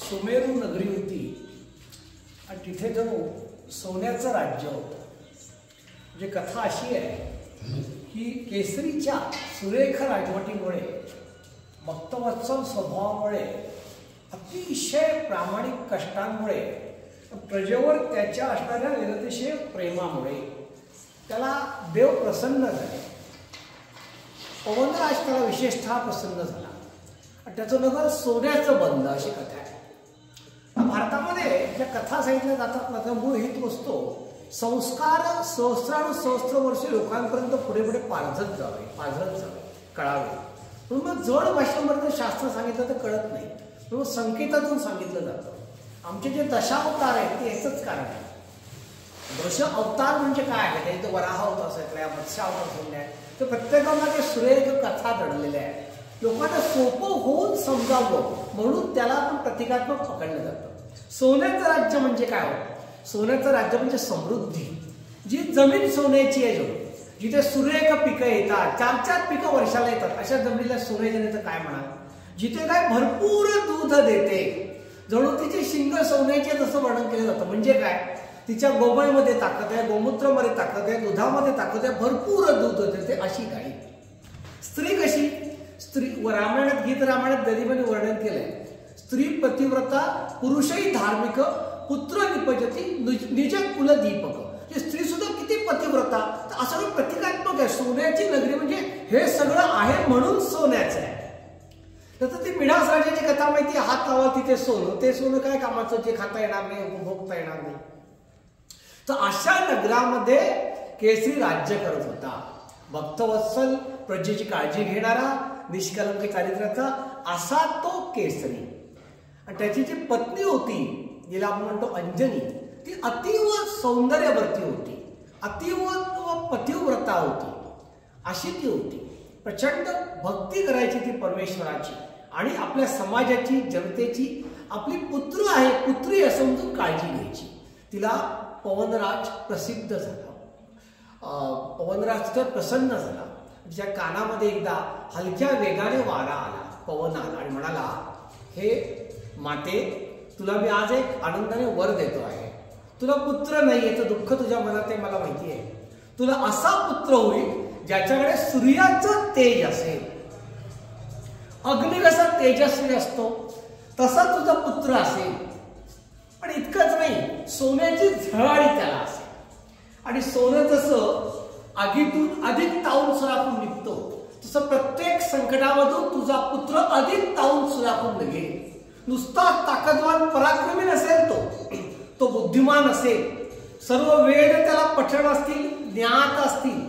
सुमेरू नगरी होती आणि तिथे जणू सोन्याचं राज्य होतं. म्हणजे कथा अशी आहे की केसरीच्या सुरेख राजवटीमुळे, भक्तवत्सल स्वभावामुळे, अतिशय प्रामाणिक कष्टांमुळे, प्रजेवर त्याच्या असणाऱ्या निरतिशय प्रेमामुळे त्याला देव प्रसन्न झाले. पवनराज त्याला विशेषतः प्रसन्न झाला आणि त्याचं नगर सोन्याचं बनलं अशी कथा आहे. भारतामध्ये ज्या कथा सांगितल्या जातात ना, मूळ हेतू असतो संस्कार सहस्रानुसहस्र वर्षे लोकांपर्यंत पुढे पुढे पाझरत जावे, कळावे. पण मग जड भाषेमध्ये शास्त्र सांगितलं तर कळत नाही, पण संकेतातून सांगितलं जातं. आमचे जे दशावतार आहेत ते याचंच कारण आहे. दश अवतार म्हणजे काय आहे? ते वराह अवतार सांगितलं, मत्स्य अवतार सांगितलं आहे. तर प्रत्येकामध्ये सुरेख कथा दडलेल्या आहेत. लोकांना सोपं होऊन समजावं म्हणून त्याला आपण प्रतिकात्मक पकडलं जातं. सोन्याचं राज्य म्हणजे काय? सोन्याचं राज्य म्हणजे समृद्धी. जी जमीन सोन्याची आहे, जिथे सुरेख पिकं येतात, 4-4 पिकं वर्षाला येतात, अशा जमिनीला सोने जमिनीचं काय म्हणाल? जिथे काय भरपूर दूध देते, जणू तिचे शिंग सोन्याचे जसं वर्णन केलं जातं. म्हणजे काय? तिच्या गोमयमध्ये ताकद आहे, गोमूत्रामध्ये ताकद आहे, दुधामध्ये ताकद आहे, भरपूर दूध देते अशी गाई. स्त्री कशी? स्त्री रामायणात, गीत रामायणात गरिबाने वर्णन केलंय. स्त्री पतिव्रता, पुरुषही धार्मिक, पुत्र निपजती, निज कुल दीपक. स्त्री सुद्धा किती पतिव्रता, तर असं प्रतिकात्मक आहे. सोन्याची नगरी म्हणजे हे सगळं आहे म्हणून सोन्याचं आहे. तर ती मिढास राजाची कथा माहिती, हात लावा तिथे सोनं. ते सोनं काय कामाचं, जे खाता येणार नाही, उपभोगता येणार नाही. तर अशा नगरामध्ये केसरी राज्य करत होता. भक्तवत्सल, प्रजेची काळजी घेणारा, निष्कलंक चारित्र्याचा असा तो केसरी. आणि त्याची जी पत्नी होती, जिला आपण म्हणतो अंजनी, ती अतीव सौंदर्यवरती होती, अतीव पतिव्रता होती. अशी ती होती. प्रचंड भक्ती करायची ती परमेश्वराची आणि आपल्या समाजाची, जनतेची आपली पुत्र आहे, पुत्री असं समजून काळजी घ्यायची. तिला पवनराज प्रसिद्ध झाला. पवनराज तर प्रसन्न झाला. तिच्या कानामध्ये एकदा हलक्या वेगाने वारा आला, पवन आला आणि म्हणाला, हे माते, तुला मी आज एक आनंदाने वर देतो आहे. तुला पुत्र नाही याचं दुःख तुझ्या मनात आहे मला माहिती आहे. तुला असा पुत्र होईल ज्याच्याकडे सूर्याचं तेज असेल. अग्नी कसा तेजस्वी असतो तसा तुझा पुत्र असेल. पण इतकंच नाही, सोन्याची झळाळी त्याला असेल. आणि सोनं जसं आगीतून अधिक तावून सुराखून निघतो, तसं प्रत्येक संकटामधून तुझा पुत्र अधिक तावून सुराखून निघेल. नुसता ताकदवान पराक्रमी नसेल तो बुद्धिमान असेल. सर्व वेद त्याला पठण असतील, ज्ञात असतील,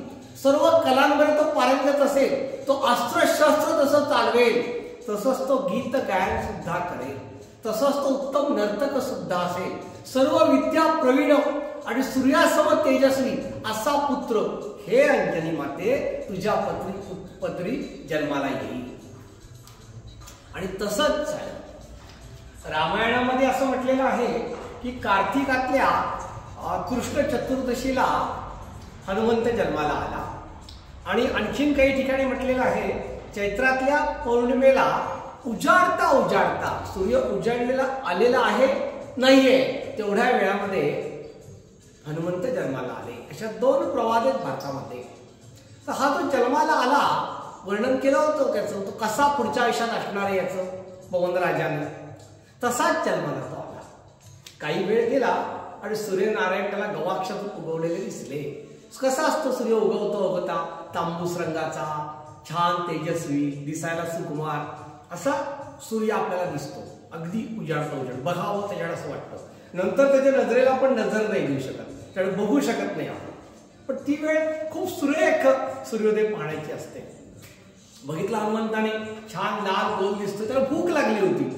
सर्व कलांमध्ये तो पारंगत असेल. तो अस्त्रशस्त्र जसं चालवेल तसंच तो गीत गायन सुद्धा करेल. तसंच तो उत्तम नर्तक सुद्धा असेल. सर्व विद्या प्रवीण आणि सूर्यासम तेजस्वी असा पुत्र हे अंजनी माते तुझ्या पत्री जन्माला येईल. आणि तसंच झालं. रामायणामध्ये असं म्हटलेलं आहे की कार्तिकातल्या कृष्ण चतुर्दशीला हनुमंत जन्माला आला. आणि आणखीन काही ठिकाणी म्हटलेलं आहे चैत्रातल्या पौर्णिमेला उजाडता सूर्य उजाडलेला आलेला आहे नाहीये तेवढ्या वेळामध्ये हनुमंत जन्माला आले. अशा 2 प्रवाद आहेत भारतामध्ये. तर हा जो जन्माला आला, वर्णन केलं होतं त्याचं, तो कसा पुढच्या आयुष्यात असणार आहे याचं पवनराजाने, तसाच जन्माला तो आला. काही वेळ गेला आणि सूर्यनारायण त्याला गवाक्षातून उगवलेले दिसले. कसा असतो सूर्य उगवता तांबूस रंगाचा, छान तेजस्वी, दिसायला सुकुमार असा सूर्य आपल्याला दिसतो. अगदी उजाड बघावं त्याच्याकडे असं वाटतं. नंतर त्याच्या नजरेला आपण नजर नाही देऊ शकत, त्याकडे बघू शकत नाही आपण. पण ती वेळ खूप सुरेख सूर्योदय पाहण्याची असते. बघितला हनुमंताने, छान लाल गोल दिसतो. त्याला भूक लागली होती.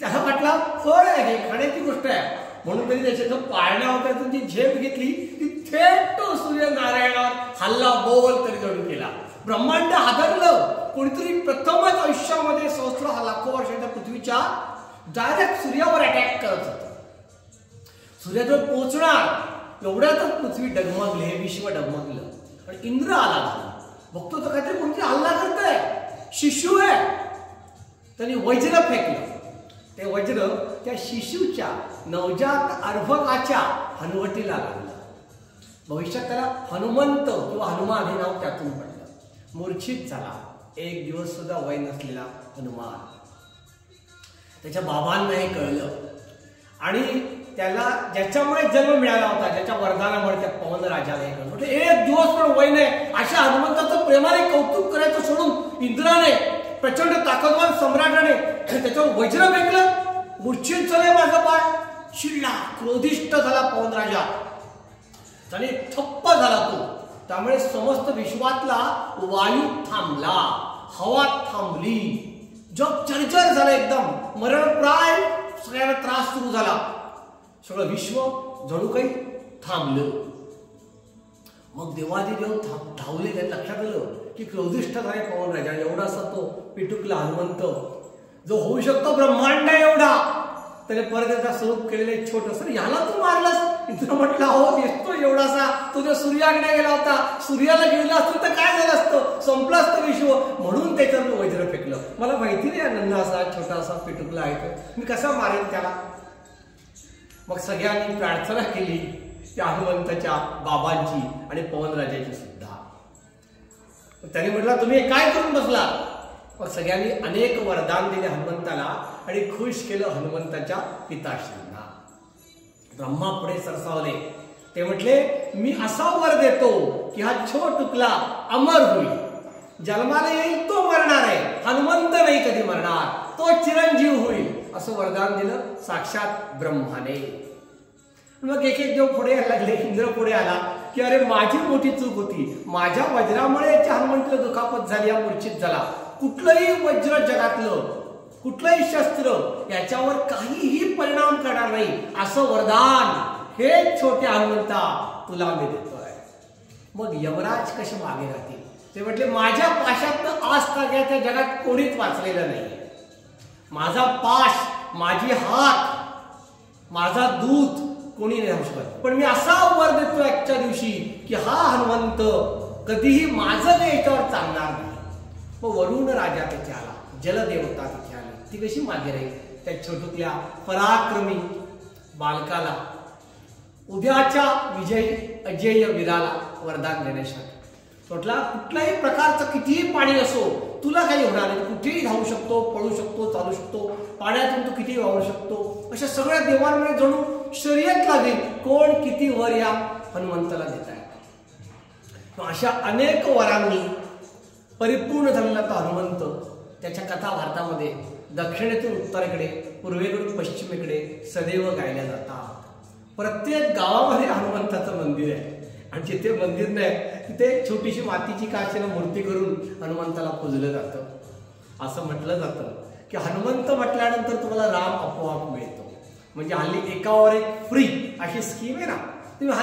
त्याला वाटला फळ आहे, खाण्याची गोष्ट आहे, म्हणून त्यांनी त्याच्या पाळण्या होत्या त्यांची झेप घेतली. ती थेट सूर्यनारायणावर हल्ला बोल तरी जडून केला. ब्रह्मांड हादरलं. कोणीतरी प्रथमच आयुष्यामध्ये सहस्र लाखो वर्षाच्या पृथ्वीच्या डायरेक्ट सूर्यावर अटॅक करत होतं. सूर्याजवळ पोहोचणार एवढ्यातच पृथ्वी डगमगली, हे विश्व डगमगलं. आणि इंद्र आला. बघतो तर कोणतरी हल्ला करतोय, शिशु आहे. त्यांनी वज्र फेकलं. ते वज्र त्या शिशूच्या नवजात अर्भकाच्या हनुवटीला लागलं. भविष्यात त्याला हनुमंत किंवा हनुमान हे नाव त्यातून पडलं. मूर्छित झाला. एक दिवस सुद्धा वय नसलेला हनुमान. त्याच्या बाबांना हे कळलं आणि त्याला ज्याच्यामुळे जन्म मिळाला होता, ज्याच्या वरदानामुळे त्या पवन राजाला हे कळलं. म्हणजे एक दिवस पण वय नाही अशा हनुमंताचं प्रेमाने कौतुक करायचं सोडून इंद्राने, प्रचंड ताकदवान सम्राटाने त्याच्यावर वज्र फेकलं. मूर्छित झाले माझं बाळ. चिडला, क्रोधिष्ठ झाला पवन राजा. त्याने ठप्प झाला तो. त्यामुळे समस्त विश्वातला वायू थांबला, हवा थांबली, जग चरचर झालं, एकदम मरणप्राय सगळ्यांना त्रास सुरू झाला. सगळं विश्व जणू काही थांबलं. मग देवादिदेव धावले. त्यांना लक्षात आलं की क्रोधिष्ठ झाले पवन राजा. एवढासा तो पिटुकला हनुमंत जो होऊ शकतो ब्रह्मांड एवढा, त्याने परत एकदा स्वरूप केलेले छोटस. ह्याला तू मारलास. तुला म्हटलं हो दिसतो एवढासा, तुझ्या सूर्याकडे गेला होता, सूर्याला गेला असतो तर काय झालं असतं, संपलं असतं विश्व. म्हणून त्याच्यावर वज्र फेकलं. मला माहिती नाही नन्ना असा छोटासा पिटुकला आहे, मी कसा मारेन त्याला. मग सगळ्यांनी प्रार्थना केली त्या हनुमंताच्या बाबांची आणि पवनराजाची सुद्धा. त्याने म्हटलं तुम्ही काय करून बसला. मग सगळ्यांनी अनेक वरदान दिले हनुमंताला आणि खुश केलं हनुमंताच्या पिताश्रींना. ब्रह्मा पुढे सरसावले. ते म्हटले मी असा वर देतो की हा छोटुकला अमर होईल. जन्माला येईल तो मरणार आहे, हनुमंत नाही कधी मरणार, तो चिरंजीव होईल असं वरदान दिलं साक्षात ब्रह्माने. मग एक एक देव पुढे यायला लागले. इंद्र पुढे आला की अरे माझी मोठी चूक होती, माझ्या वज्रामुळे याच्या हनुमंताला दुखापत झाली, हा मूर्छित झाला. कुठलंही वज्र जगातलं, कुठलंही शस्त्र याच्यावर काहीही परिणाम करणार नाही असं वरदान हे छोटे हनुमंता तुला मी देतोय. मग यमराज कसे मागे राहतील. ते म्हटले माझ्या पाशातनं आज त्या जगात कोणीच वाचलेलं नाही. माझा पाश, माझी हात, माझा दूत कोणी नाही राहू शकत. पण मी असा वर देतो आजच्या दिवशी की हा हनुमंत कधीही माझं काही याच्यावर चालणार नाही. मग वरुण राजा तिथे आला, जलदेवता तिथे आली. ती कशी मागे राहील त्या छोटुकल्या पराक्रमी बालकाला, उद्याच्या विजयी अजय वीराला वरदान देण्यासाठी. म्हटला कुठल्याही प्रकारचं कितीही पाणी असो तुला काही होणार नाही, कुठेही धावू शकतो, पळू शकतो, चालू शकतो, पाण्यातून तू कितीही वाहू शकतो. अशा सगळ्या देवांमुळे जणू शर्यत लागेल कोण किती वर या हनुमंताला देत आहे. अशा अनेक वरांनी परिपूर्ण झालेला तो हनुमंत त्याच्या कथा भारतामध्ये दक्षिणेतून उत्तरेकडे, पूर्वेकडून पश्चिमेकडे सदैव गायल्या जातात. प्रत्येक गावामध्ये हनुमंताचं मंदिर आहे आणि जिथे मंदिर नाही तिथे छोटीशी मातीची काचेनं मूर्ती करून हनुमंताला पूजलं जातं. असं म्हटलं जातं की हनुमंत म्हटल्यानंतर तुम्हाला राम आपोआप मिळतो. म्हणजे हल्ली एकावर एक फ्री अशी स्कीम आहे ना, तुम्ही